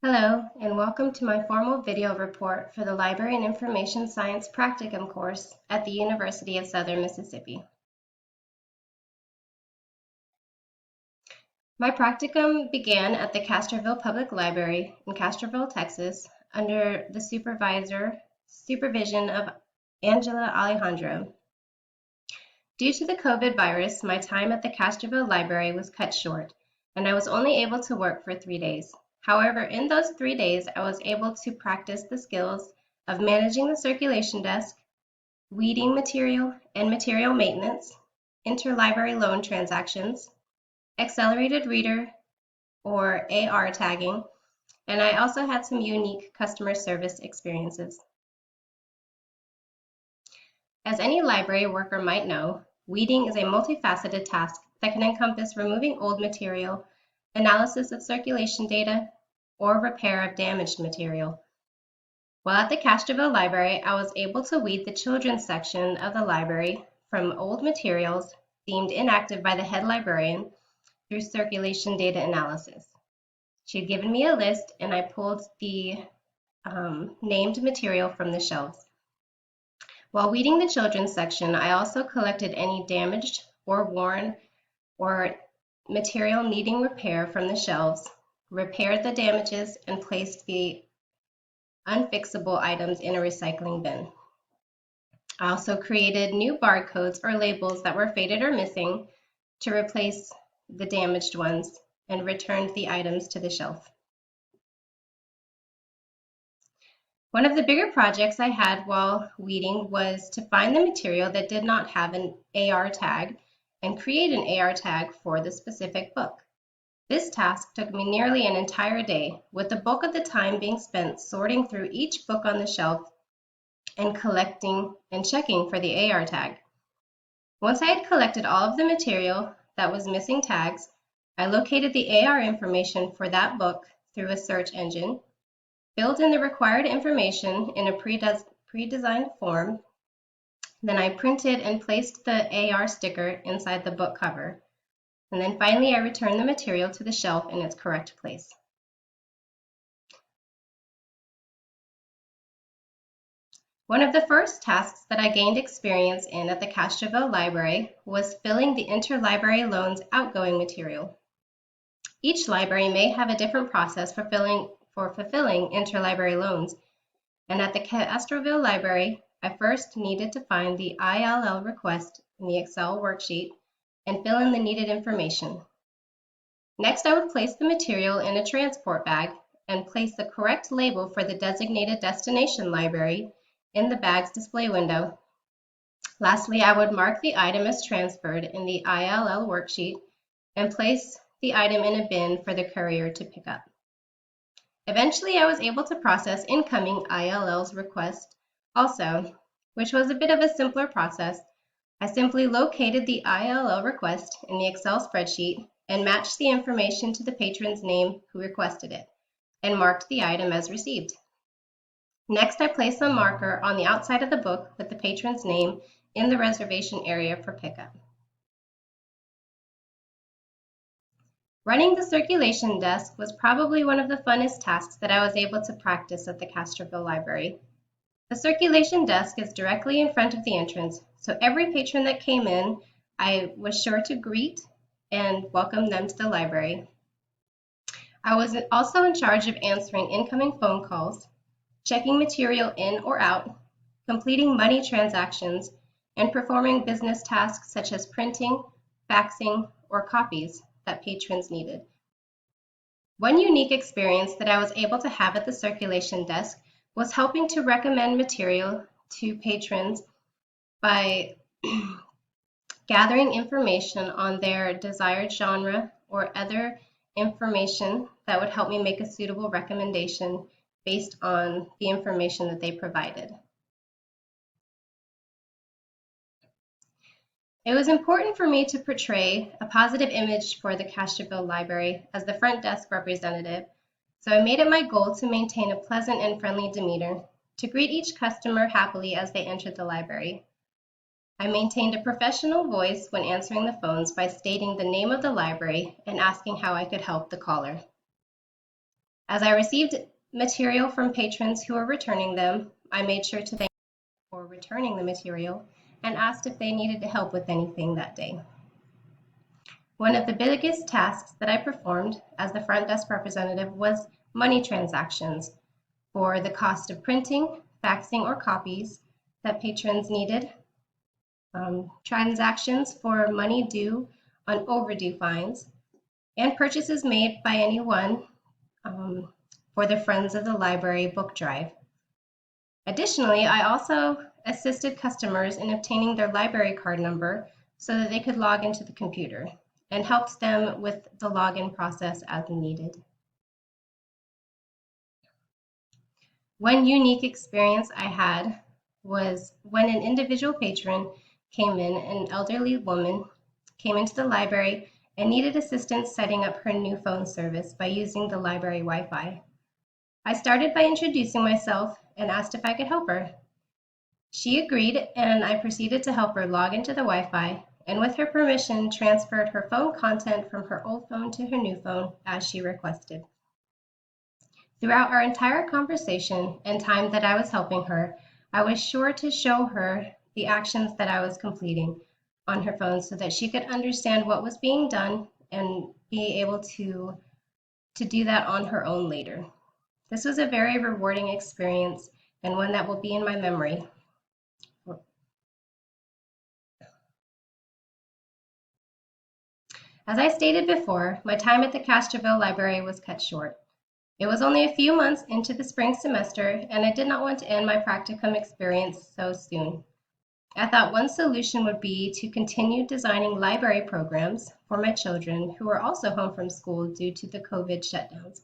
Hello, and welcome to my formal video report for the Library and Information Science Practicum course at the University of Southern Mississippi. My practicum began at the Castroville Public Library in Castroville, Texas, under the supervision of Angela Alejandro. Due to the COVID virus, my time at the Castroville Library was cut short, and I was only able to work for 3 days. However, in those 3 days, I was able to practice the skills of managing the circulation desk, weeding material and material maintenance, interlibrary loan transactions, accelerated reader or AR tagging, and I also had some unique customer service experiences. As any library worker might know, weeding is a multifaceted task that can encompass removing old material, analysis of circulation data, or repair of damaged material. While at the Castroville Library, I was able to weed the children's section of the library from old materials deemed inactive by the head librarian through circulation data analysis. She had given me a list and I pulled the named material from the shelves. While weeding the children's section, I also collected any damaged or worn or material needing repair from the shelves, repaired the damages, and placed the unfixable items in a recycling bin. I also created new barcodes or labels that were faded or missing to replace the damaged ones and returned the items to the shelf. One of the bigger projects I had while weeding was to find the material that did not have an AR tag and create an AR tag for the specific book. This task took me nearly an entire day, with the bulk of the time being spent sorting through each book on the shelf and collecting and checking for the AR tag. Once I had collected all of the material that was missing tags, I located the AR information for that book through a search engine, filled in the required information in a pre-designed form. Then I printed and placed the AR sticker inside the book cover. And then finally, I returned the material to the shelf in its correct place. One of the first tasks that I gained experience in at the Castroville Library was filling the interlibrary loans outgoing material. Each library may have a different process for fulfilling interlibrary loans, and at the Castroville Library, I first needed to find the ILL request in the Excel worksheet and fill in the needed information. Next, I would place the material in a transport bag and place the correct label for the designated destination library in the bag's display window. Lastly, I would mark the item as transferred in the ILL worksheet and place the item in a bin for the courier to pick up. Eventually, I was able to process incoming ILL's request also, which was a bit of a simpler process. I simply located the ILL request in the Excel spreadsheet and matched the information to the patron's name who requested it, and marked the item as received. Next, I placed a marker on the outside of the book with the patron's name in the reservation area for pickup. Running the circulation desk was probably one of the funnest tasks that I was able to practice at the Castroville Library. The circulation desk is directly in front of the entrance, so every patron that came in, I was sure to greet and welcome them to the library. I was also in charge of answering incoming phone calls, checking material in or out, completing money transactions, and performing business tasks such as printing, faxing, or copies that patrons needed. One unique experience that I was able to have at the circulation desk was helping to recommend material to patrons by gathering information on their desired genre or other information that would help me make a suitable recommendation based on the information that they provided. It was important for me to portray a positive image for the Castroville Library as the front desk representative, so I made it my goal to maintain a pleasant and friendly demeanor, to greet each customer happily as they entered the library. I maintained a professional voice when answering the phones by stating the name of the library and asking how I could help the caller. As I received material from patrons who were returning them, I made sure to thank them for returning the material and asked if they needed help with anything that day. One of the biggest tasks that I performed as the front desk representative was money transactions for the cost of printing, faxing, or copies that patrons needed, transactions for money due on overdue fines, and purchases made by anyone for the Friends of the Library book drive. Additionally, I also assisted customers in obtaining their library card number so that they could log into the computer, and helped them with the login process as needed. One unique experience I had was when an individual patron came in, an elderly woman came into the library and needed assistance setting up her new phone service by using the library Wi-Fi. I started by introducing myself and asked if I could help her. She agreed, and I proceeded to help her log into the Wi-Fi, and with her permission, transferred her phone content from her old phone to her new phone as she requested. Throughout our entire conversation and time that I was helping her, I was sure to show her the actions that I was completing on her phone so that she could understand what was being done and be able to do that on her own later. This was a very rewarding experience and one that will be in my memory. As I stated before, my time at the Castroville Library was cut short. It was only a few months into the spring semester, and I did not want to end my practicum experience so soon. I thought one solution would be to continue designing library programs for my children who were also home from school due to the COVID shutdowns.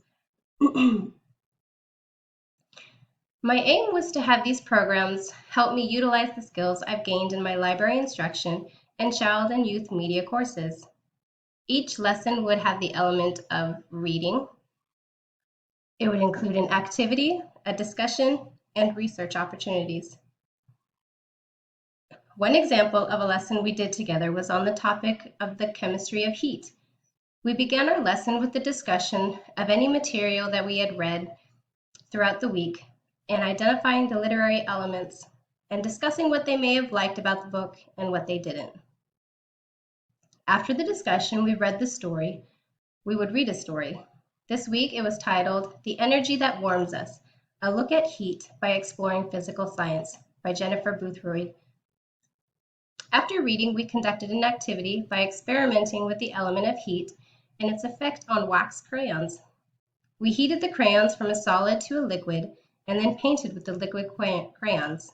My aim was to have these programs help me utilize the skills I've gained in my library instruction and child and youth media courses. Each lesson would have the element of reading. It would include an activity, a discussion, and research opportunities. One example of a lesson we did together was on the topic of the chemistry of heat. We began our lesson with the discussion of any material that we had read throughout the week and identifying the literary elements and discussing what they may have liked about the book and what they didn't. After the discussion, we read the story. We would read a story. This week, it was titled The Energy That Warms Us, A Look at Heat by Exploring Physical Science by Jennifer Boothroyd. After reading, we conducted an activity by experimenting with the element of heat and its effect on wax crayons. We heated the crayons from a solid to a liquid and then painted with the liquid crayons.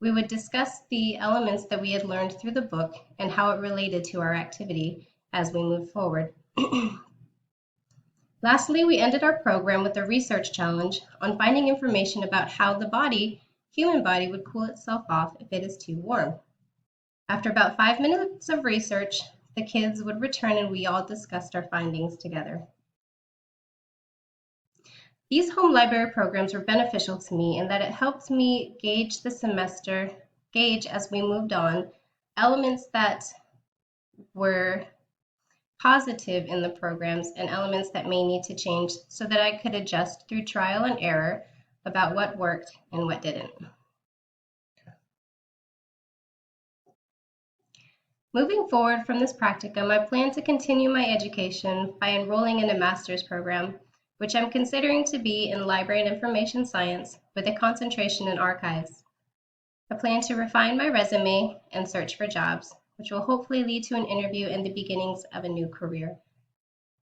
We would discuss the elements that we had learned through the book and how it related to our activity as we moved forward. Lastly, we ended our program with a research challenge on finding information about how the human body would cool itself off if it is too warm. After about 5 minutes of research, the kids would return and we all discussed our findings together. These home library programs were beneficial to me in that it helped me gauge as we moved on, elements that were positive in the programs and elements that may need to change so that I could adjust through trial and error about what worked and what didn't. Moving forward from this practicum, I plan to continue my education by enrolling in a master's program, which I'm considering to be in library and information science with a concentration in archives. I plan to refine my resume and search for jobs, which will hopefully lead to an interview and the beginnings of a new career.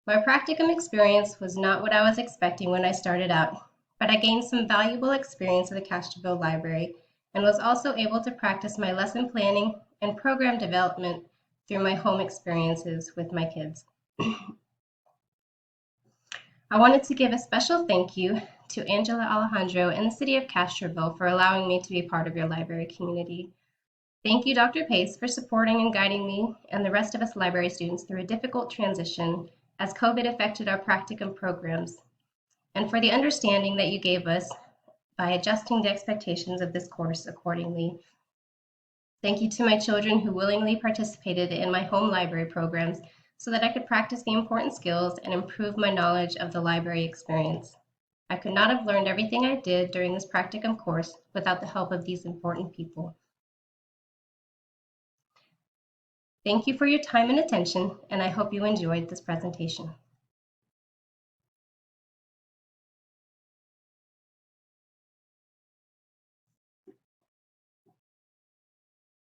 My practicum experience was not what I was expecting when I started out, but I gained some valuable experience at the Castroville Library and was also able to practice my lesson planning and program development through my home experiences with my kids. I wanted to give a special thank you to Angela Alejandro and the City of Castroville for allowing me to be part of your library community. Thank you, Dr. Pace, for supporting and guiding me and the rest of us library students through a difficult transition as COVID affected our practicum programs, and for the understanding that you gave us by adjusting the expectations of this course accordingly. Thank you to my children who willingly participated in my home library programs so that I could practice the important skills and improve my knowledge of the library experience. I could not have learned everything I did during this practicum course without the help of these important people. Thank you for your time and attention, and I hope you enjoyed this presentation.